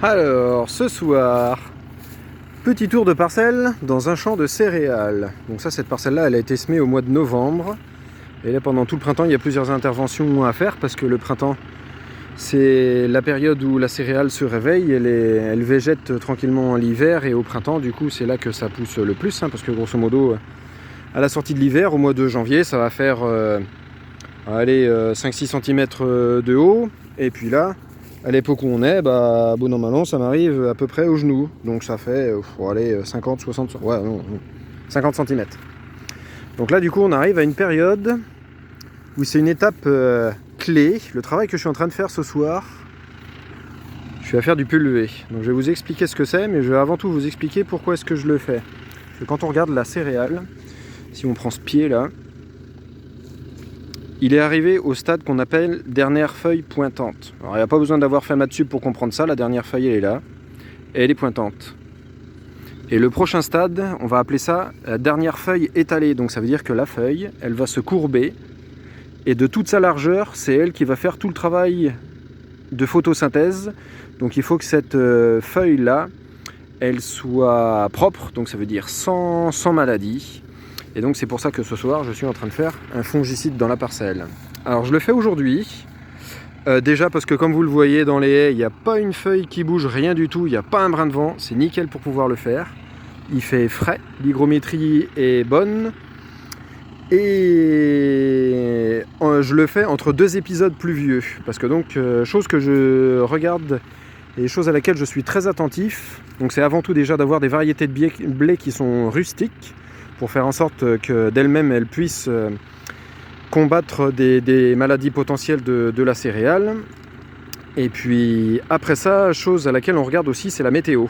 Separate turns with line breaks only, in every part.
Alors, ce soir, petit tour de parcelle dans un champ de céréales. Donc ça, cette parcelle-là, elle a été semée au mois de novembre. Et là, pendant tout le printemps, il y a plusieurs interventions à faire parce que le printemps, c'est la période où la céréale se réveille, elle végète tranquillement l'hiver, et au printemps, du coup, c'est là que ça pousse le plus, parce que grosso modo, à la sortie de l'hiver, au mois de janvier, ça va faire 5-6 cm de haut, et puis là, à l'époque où on est, bon an mal an, ça m'arrive à peu près au genou, donc ça fait 50 cm. Donc là, du coup, on arrive à une période où c'est une étape clé. Le travail que je suis en train de faire ce soir, je vais faire du pulvé. Donc je vais vous expliquer ce que c'est, mais je vais avant tout vous expliquer pourquoi est-ce que je le fais. Parce que quand on regarde la céréale, si on prend ce pied là, il est arrivé au stade qu'on appelle dernière feuille pointante. Alors il n'y a pas besoin d'avoir fait maths sup pour comprendre ça, la dernière feuille elle est là, et elle est pointante. Et le prochain stade, on va appeler ça la dernière feuille étalée. Donc ça veut dire que la feuille, elle va se courber, et de toute sa largeur, c'est elle qui va faire tout le travail de photosynthèse. Donc il faut que cette feuille-là, elle soit propre, donc ça veut dire sans maladie. Et donc c'est pour ça que ce soir, je suis en train de faire un fongicide dans la parcelle. Alors je le fais aujourd'hui, déjà parce que comme vous le voyez dans les haies, il n'y a pas une feuille qui bouge, rien du tout, il n'y a pas un brin de vent, c'est nickel pour pouvoir le faire. Il fait frais, l'hygrométrie est bonne. Et je le fais entre deux épisodes pluvieux, parce que donc, chose que je regarde et chose à laquelle je suis très attentif, donc c'est avant tout déjà d'avoir des variétés de blé qui sont rustiques, pour faire en sorte que d'elles-mêmes elles puissent combattre des maladies potentielles de la céréale. Et puis après ça, chose à laquelle on regarde aussi, c'est la météo.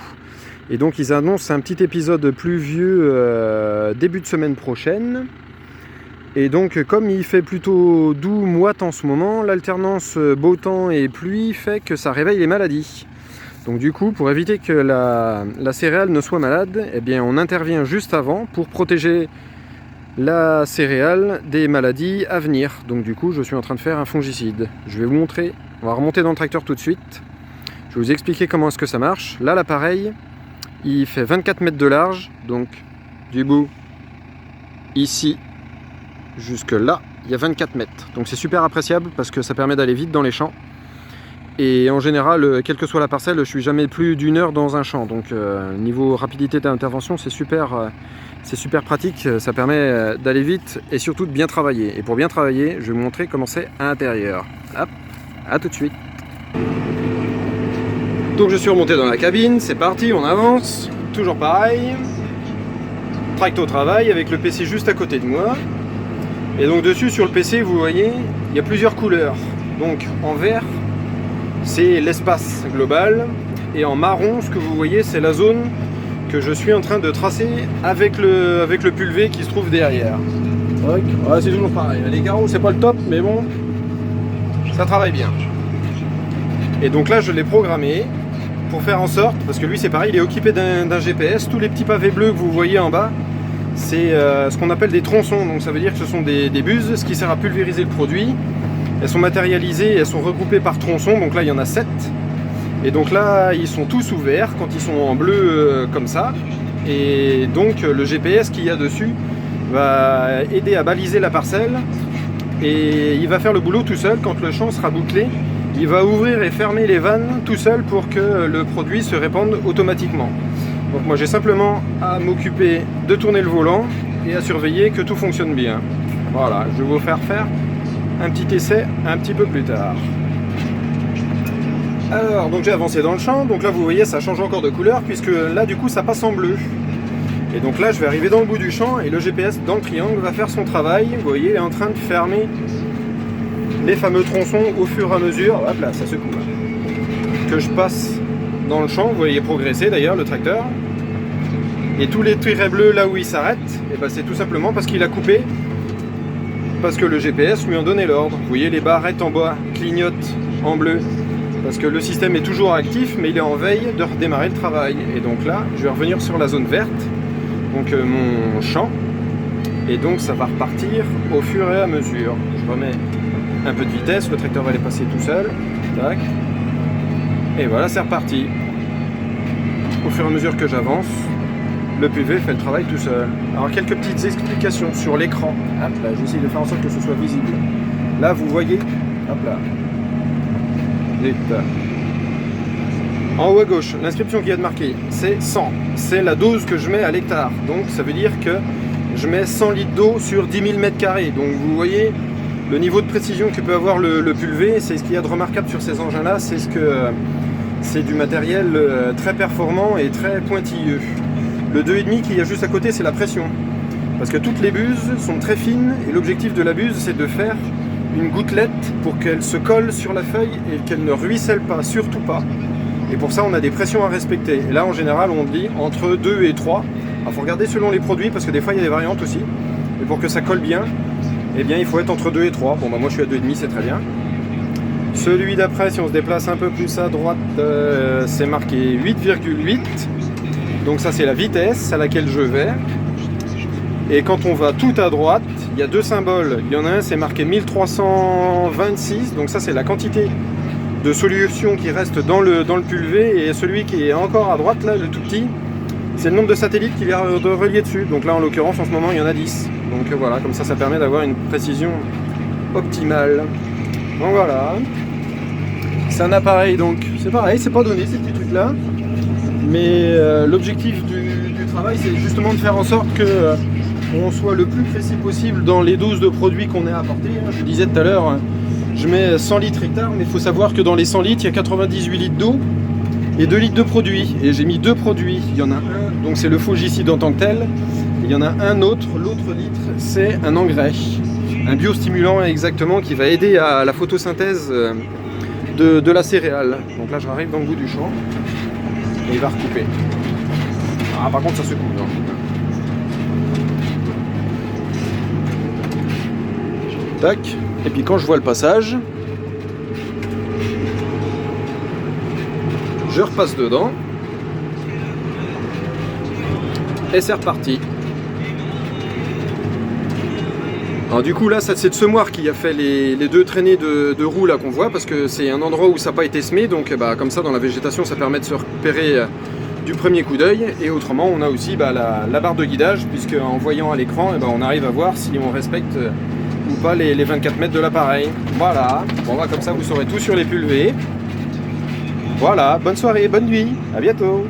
Et donc ils annoncent un petit épisode pluvieux début de semaine prochaine. Et donc comme il fait plutôt doux, moite en ce moment, l'alternance beau temps et pluie fait que ça réveille les maladies. Donc du coup, pour éviter que la céréale ne soit malade, eh bien on intervient juste avant pour protéger la céréale des maladies à venir. Donc du coup, je suis en train de faire un fongicide. Je vais vous montrer, on va remonter dans le tracteur tout de suite. Je vais vous expliquer comment est-ce que ça marche. Là, l'appareil, il fait 24 mètres de large, donc du bout ici jusque là, il y a 24 mètres. Donc c'est super appréciable parce que ça permet d'aller vite dans les champs. Et en général, quelle que soit la parcelle, je suis jamais plus d'une heure dans un champ. Donc niveau rapidité d'intervention, c'est super pratique. Ça permet d'aller vite et surtout de bien travailler. Et pour bien travailler, je vais vous montrer comment c'est à l'intérieur. Hop, à tout de suite. Donc je suis remonté dans la cabine, c'est parti, on avance. Toujours pareil. Tracto travail avec le PC juste à côté de moi. Et donc dessus, sur le PC, vous voyez, il y a plusieurs couleurs. Donc en vert, c'est l'espace global, et en marron, ce que vous voyez, c'est la zone que je suis en train de tracer avec le pulvé qui se trouve derrière. Ouais, c'est toujours pareil, les carreaux c'est pas le top, mais bon, ça travaille bien. Et donc là je l'ai programmé pour faire en sorte, parce que lui c'est pareil, il est équipé d'un GPS, tous les petits pavés bleus que vous voyez en bas, c'est ce qu'on appelle des tronçons, donc ça veut dire que ce sont des buses, ce qui sert à pulvériser le produit. Elles sont matérialisées, elles sont regroupées par tronçons, donc là il y en a 7. Et donc là ils sont tous ouverts quand ils sont en bleu comme ça. Et donc le GPS qu'il y a dessus va aider à baliser la parcelle. Et il va faire le boulot tout seul quand le champ sera bouclé. Il va ouvrir et fermer les vannes tout seul pour que le produit se répande automatiquement. Donc moi j'ai simplement à m'occuper de tourner le volant et à surveiller que tout fonctionne bien. Voilà, je vais vous faire un petit essai un petit peu plus tard. Alors, donc j'ai avancé dans le champ, donc là vous voyez ça change encore de couleur puisque là du coup ça passe en bleu. Et donc là je vais arriver dans le bout du champ et le GPS dans le triangle va faire son travail. Vous voyez, il est en train de fermer les fameux tronçons au fur et à mesure. Hop là, ça secoue là. Que je passe dans le champ, vous voyez progresser d'ailleurs le tracteur. Et tous les tirets bleus là où il s'arrête, et ben c'est tout simplement parce qu'il a coupé. Parce que le GPS lui a donné l'ordre. Vous voyez les barrettes en bas clignotent en bleu parce que le système est toujours actif mais il est en veille de redémarrer le travail. Et donc là je vais revenir sur la zone verte, donc mon champ, et donc ça va repartir au fur et à mesure. Je remets un peu de vitesse, le tracteur va aller passer tout seul. Tac. Et voilà, c'est reparti. au fur et à mesure que j'avance, le PV fait le travail tout seul. Alors quelques petites explications sur l'écran. Hop là, j'essaie de faire en sorte que ce soit visible. Là vous voyez, hop là. Vite. En haut à gauche, l'inscription qui est marquée, c'est 100. C'est la dose que je mets à l'hectare. Donc ça veut dire que je mets 100 litres d'eau sur 10 000 m². Donc vous voyez le niveau de précision que peut avoir le pulvé. C'est ce qu'il y a de remarquable sur ces engins-là. C'est du matériel très performant et très pointilleux. Le 2,5 qu'il y a juste à côté, c'est la pression. Parce que toutes les buses sont très fines et l'objectif de la buse, c'est de faire une gouttelette pour qu'elle se colle sur la feuille et qu'elle ne ruisselle pas, surtout pas. Et pour ça, on a des pressions à respecter. Et là, en général, on dit entre 2 et 3. Il faut regarder selon les produits, parce que des fois, il y a des variantes aussi. Et pour que ça colle bien, eh bien, il faut être entre 2 et 3. Bon, bah, moi, je suis à 2,5, c'est très bien. Celui d'après, si on se déplace un peu plus à droite, c'est marqué 8,8. Donc ça, c'est la vitesse à laquelle je vais. Et quand on va tout à droite, il y a deux symboles. Il y en a un, c'est marqué 1326. Donc ça, c'est la quantité de solution qui reste dans le pulvé. Et celui qui est encore à droite, là, le tout petit, c'est le nombre de satellites qu'il y a de reliés dessus. Donc là, en l'occurrence, en ce moment, il y en a 10. Donc voilà, comme ça permet d'avoir une précision optimale. Donc voilà. C'est un appareil, donc c'est pareil, c'est pas donné ces petits trucs là. Mais l'objectif du travail, c'est justement de faire en sorte que on soit le plus précis possible dans les doses de produits qu'on a apportées. Je disais tout à l'heure, je mets 100 litres hectare, mais il faut savoir que dans les 100 litres, il y a 98 litres d'eau et 2 litres de produits. Et j'ai mis deux produits. Il y en a un, donc c'est le fongicide en tant que tel. Et il y en a un autre, l'autre litre, c'est un engrais. Un biostimulant exactement qui va aider à la photosynthèse de la céréale. Donc là, je arrive dans le bout du champ. Et il va recouper. Ah, par contre, ça se coupe. Non. Tac. Et puis quand je vois le passage, je repasse dedans. Et c'est reparti. Alors du coup là, c'est de semoir qui a fait les deux traînées de roues là qu'on voit, parce que c'est un endroit où ça n'a pas été semé, donc comme ça dans la végétation ça permet de se repérer du premier coup d'œil. Et autrement on a aussi la barre de guidage, puisque en voyant à l'écran on arrive à voir si on respecte ou pas les 24 mètres de l'appareil. Voilà, bon comme ça vous saurez tout sur les pulvés. Voilà, bonne soirée, bonne nuit, à bientôt.